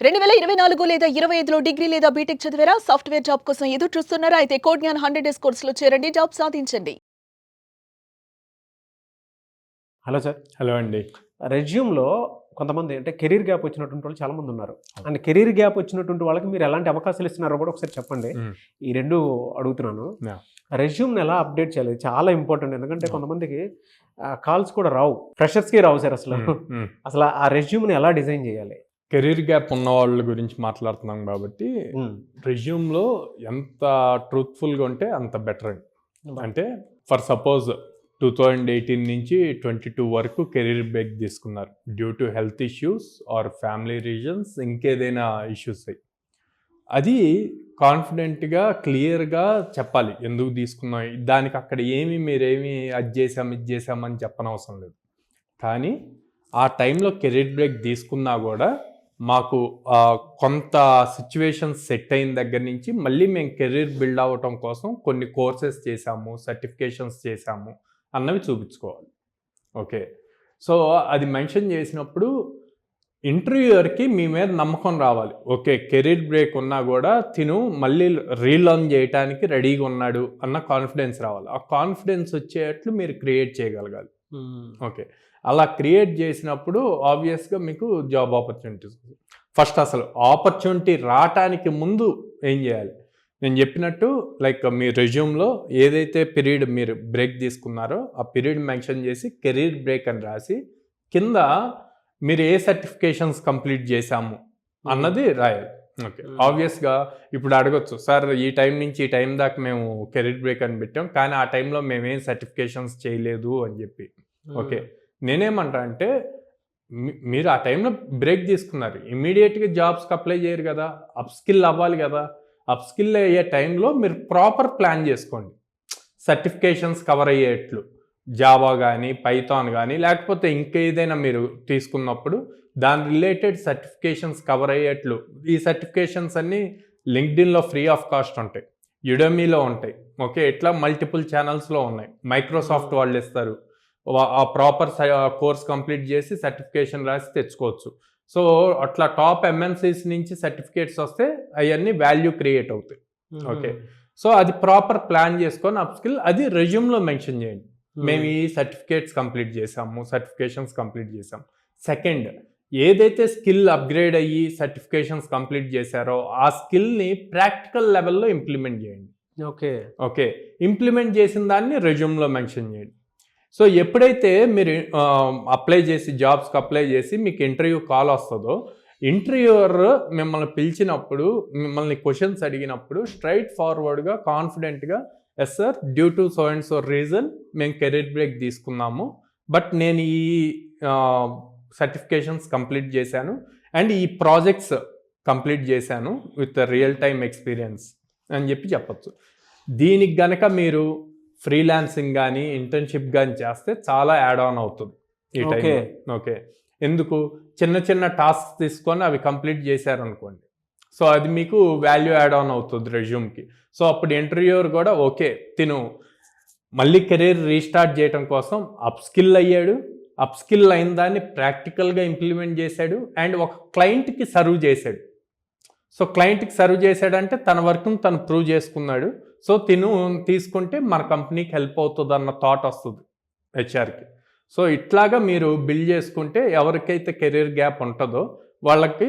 2024 లేదా 25లో డిగ్రీ లేదా బీటెక్ చదివారా? సాఫ్ట్‌వేర్ జాబ్ కోసం ఎదురు చూస్తున్నారా? అయితే కోడ్ జ్ఞాన్ 100 డేస్ కోర్సులో చేరండి. జాబ్ సాధించండి. Hello sir. హలో అండి. రెజ్యూమ్‌లో కొంతమంది అంటే కెరీర్ గ్యాప్ వచ్చినటువంటి వాళ్ళు చాలామంది ఉన్నారు. అండ్ కెరీర్ గ్యాప్ వచ్చినటువంటి వాళ్ళకి మీరు ఎలాంటి అవకాశాలు ఇస్తున్నారో కూడా ఒకసారి చెప్పండి. ఈ రెండు అడుగుతున్నాను. రెజ్యూమ్ని ఎలా అప్డేట్ చేయాలి చాలా ఇంపార్టెంట్. ఎందుకంటే కొంతమందికి కాల్స్ కూడా రావు, ఫ్రెషర్స్కి రావు సార్. అసలు ఆ రెజ్యూమ్ని ఎలా డిజైన్ చేయాలి? కెరీర్ గ్యాప్ ఉన్న వాళ్ళ గురించి మాట్లాడుతున్నాం కాబట్టి రెజ్యూమ్లో ఎంత ట్రూత్ఫుల్గా ఉంటే అంత బెటర్ అండి. అంటే ఫర్ సపోజ్ 2018 నుంచి 22 వరకు కెరీర్ బ్రేక్ తీసుకున్నారు due to health issues or family reasons, ఇంకేదైనా ఇష్యూస్ అయ్యి, అది కాన్ఫిడెంట్గా క్లియర్గా చెప్పాలి ఎందుకు తీసుకున్నాం. దానికి అక్కడ మీరేమి అది చేసాం ఇది చేసామని చెప్పనవసరం లేదు. కానీ ఆ టైంలో కెరీర్ బ్రేక్ తీసుకున్నా కూడా మాకు కొంత సిచ్యువేషన్స్ సెట్ అయిన దగ్గర నుంచి మళ్ళీ మేము కెరీర్ బిల్డ్ అవ్వటం కోసం కొన్ని కోర్సెస్ చేసాము, సర్టిఫికేషన్స్ చేసాము అన్నవి చూపించుకోవాలి. ఓకే, సో అది మెన్షన్ చేసినప్పుడు ఇంటర్వ్యూయర్కి మీ మీద నమ్మకం రావాలి. ఓకే, కెరీర్ బ్రేక్ ఉన్నా కూడా తిను మళ్ళీ రీలర్న్ చేయడానికి రెడీగా ఉన్నాడు అన్న కాన్ఫిడెన్స్ రావాలి. ఆ కాన్ఫిడెన్స్ వచ్చేట్లు మీరు క్రియేట్ చేయగలగాలి. ఓకే, అలా క్రియేట్ చేసినప్పుడు ఆబ్వియస్గా మీకు జాబ్ ఆపర్చునిటీస్. ఫస్ట్ అసలు ఆపర్చునిటీ రావటానికి ముందు ఏం చేయాలి? నేను చెప్పినట్టు లైక్ మీ రెజ్యూమ్లో ఏదైతే పీరియడ్ మీరు బ్రేక్ తీసుకున్నారో ఆ పీరియడ్ మెన్షన్ చేసి కెరీర్ బ్రేక్ అని రాసి కింద మీరు ఏ సర్టిఫికేషన్స్ కంప్లీట్ చేశాము అన్నది రాయాలి. ఓకే, ఆబ్వియస్గా ఇప్పుడు అడగొచ్చు, సార్ ఈ టైం నుంచి ఈ టైం దాకా మేము కెరీర్ బ్రేక్ అని పెట్టాం కానీ ఆ టైంలో మేమేం సర్టిఫికేషన్స్ చేయలేదు అని చెప్పి. ఓకే, నేనేమంటా అంటే మీరు ఆ టైంలో బ్రేక్ తీసుకున్నారు, ఇమీడియట్గా జాబ్స్కి అప్లై చేయరు కదా, అప్ స్కిల్ అవ్వాలి కదా. అప్ స్కిల్ అయ్యే టైంలో మీరు ప్రాపర్ ప్లాన్ చేసుకోండి. సర్టిఫికేషన్స్ కవర్ అయ్యేట్లు జావా కానీ పైథాన్ కానీ లేకపోతే ఇంకేదైనా మీరు తీసుకున్నప్పుడు దాని రిలేటెడ్ సర్టిఫికేషన్స్ కవర్ అయ్యేట్లు. ఈ సర్టిఫికేషన్స్ అన్నీ లింక్డ్ఇన్లో ఫ్రీ ఆఫ్ కాస్ట్ ఉంటాయి, యుడమీలో ఉంటాయి. ఓకే, ఇట్లా మల్టిపుల్ ఛానల్స్లో ఉన్నాయి. మైక్రోసాఫ్ట్ వాళ్ళు ఇస్తారు. ఆ ప్రాపర్ కోర్స్ కంప్లీట్ చేసి సర్టిఫికేషన్ రాసి తెచ్చుకోవచ్చు. సో అట్లా టాప్ ఎంఎన్సీస్ నుంచి సర్టిఫికేట్స్ వస్తే అవన్నీ వాల్యూ క్రియేట్ అవుతాయి. ఓకే, సో అది ప్రాపర్ ప్లాన్ చేసుకొని అప్ స్కిల్ అది రెజ్యూమ్లో మెన్షన్ చేయండి. మేము ఈ సర్టిఫికేట్స్ కంప్లీట్ చేసాము, సర్టిఫికేషన్స్ కంప్లీట్ చేసాం. సెకండ్, ఏదైతే స్కిల్ అప్గ్రేడ్ అయ్యి సర్టిఫికేషన్స్ కంప్లీట్ చేశారో ఆ స్కిల్ని ప్రాక్టికల్ లెవెల్లో ఇంప్లిమెంట్ చేయండి. ఓకే ఓకే, ఇంప్లిమెంట్ చేసిన దాన్ని రెజ్యూమ్లో మెన్షన్ చేయండి. సో ఎప్పుడైతే మీరు అప్లై చేసి జాబ్స్కి అప్లై చేసి మీకు ఇంటర్వ్యూ కాల్ వస్తుందో, ఇంటర్వ్యూవర్ మిమ్మల్ని పిలిచినప్పుడు మిమ్మల్ని క్వశ్చన్స్ అడిగినప్పుడు స్ట్రైట్ ఫార్వర్డ్గా కాన్ఫిడెంట్గా, yes sir due to so and so reason మేము కెరీర్ బ్రేక్ తీసుకున్నాము, బట్ నేను ఈ సర్టిఫికేషన్స్ కంప్లీట్ చేశాను అండ్ ఈ ప్రాజెక్ట్స్ కంప్లీట్ చేశాను విత్ రియల్ టైమ్ ఎక్స్పీరియన్స్ అని చెప్పచ్చు. దీనికి గనక మీరు ఫ్రీలాన్సింగ్ కానీ ఇంటర్న్షిప్ కానీ చేస్తే చాలా యాడ్ ఆన్ అవుతుంది ఈ టైంలో. ఓకే, ఎందుకు చిన్న చిన్న టాస్క్ తీసుకొని అవి కంప్లీట్ చేశారనుకోండి, సో అది మీకు వాల్యూ యాడ్ ఆన్ అవుతుంది రెజ్యూమ్కి. సో అప్పుడు ఇంటర్వ్యూయర్ కూడా ఓకే తిను మళ్ళీ కెరీర్ రీస్టార్ట్ చేయడం కోసం అప్ స్కిల్ అయ్యాడు, అప్ స్కిల్ అయిన దాన్ని ప్రాక్టికల్గా ఇంప్లిమెంట్ చేశాడు అండ్ ఒక క్లయింట్కి సర్వ్ చేశాడు. సో క్లయింట్కి సర్వ్ చేశాడంటే తన వర్క్ను తను ప్రూవ్ చేసుకున్నాడు. సో తిను తీసుకుంటే మన కంపెనీకి హెల్ప్ అవుతుంది అన్న థాట్ వస్తుంది హెచ్ఆర్కి. సో ఇట్లాగా మీరు బిల్డ్ చేసుకుంటే ఎవరికైతే కెరీర్ గ్యాప్ ఉంటుందో వాళ్ళకి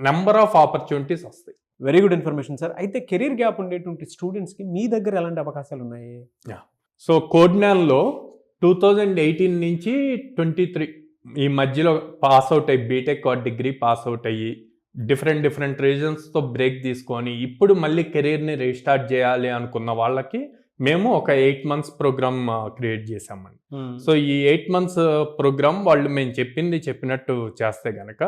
నెంబర్ ఆఫ్ ఆపర్చునిటీస్ వస్తాయి. Very good information sir. అయితే కెరీర్ గ్యాప్ ఉండేటువంటి స్టూడెంట్స్కి మీ దగ్గర ఎలాంటి అవకాశాలు ఉన్నాయి? సో కోడ్ జ్ఞాన్లో 2018 నుంచి 23 ఈ మధ్యలో పాస్ అవుట్ అయ్యి BTech or degree pass out అయ్యి డిఫరెంట్ రీజన్స్తో బ్రేక్ తీసుకొని ఇప్పుడు మళ్ళీ కెరీర్ని రీస్టార్ట్ చేయాలి అనుకున్న వాళ్ళకి మేము ఒక 8 months ప్రోగ్రామ్ క్రియేట్ చేసామండి. సో ఈ 8 months ప్రోగ్రామ్ వాళ్ళు మేము చెప్పినట్టు చేస్తే కనుక,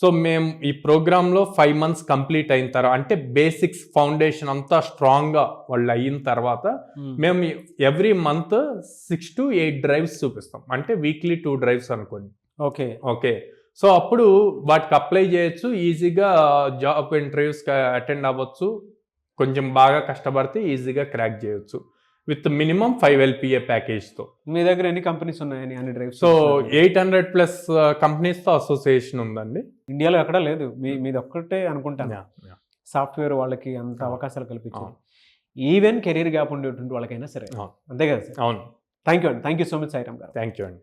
సో మేము ఈ ప్రోగ్రాంలో 5 months కంప్లీట్ అయిన తర్వాత అంటే బేసిక్స్ ఫౌండేషన్ అంతా స్ట్రాంగ్గా వాళ్ళు అయిన తర్వాత మేము ఎవ్రీ మంత్ 6 to 8 drives చూపిస్తాం. అంటే వీక్లీ 2 drives అనుకోండి. ఓకే, సో అప్పుడు వాటికి అప్లై చేయొచ్చు, ఈజీగా జాబ్ ఇంటర్వ్యూస్కి అటెండ్ అవ్వచ్చు, కొంచెం బాగా కష్టపడితే ఈజీగా క్రాక్ చేయొచ్చు. With minimum 5 LPA ప్యాకేజ్తో. మీ దగ్గర ఎన్ని కంపెనీస్ ఉన్నాయని అన్ని డ్రైవ్స్? సో 800+ కంపెనీస్తో అసోసియేషన్ ఉందండి. ఇండియాలో ఎక్కడా లేదు, మీది ఒక్కటే అనుకుంటాను. Yeah, yeah. సాఫ్ట్వేర్ వాళ్ళకి అంత అవకాశాలు కల్పించారు, అవును. ఈవెన్ కెరీర్ గ్యాప్ ఉండేటువంటి వాళ్ళకైనా సరే. అవును. అంతే కదా సార్? అవును. Thank you so much Sairam garu. Thank you అండి.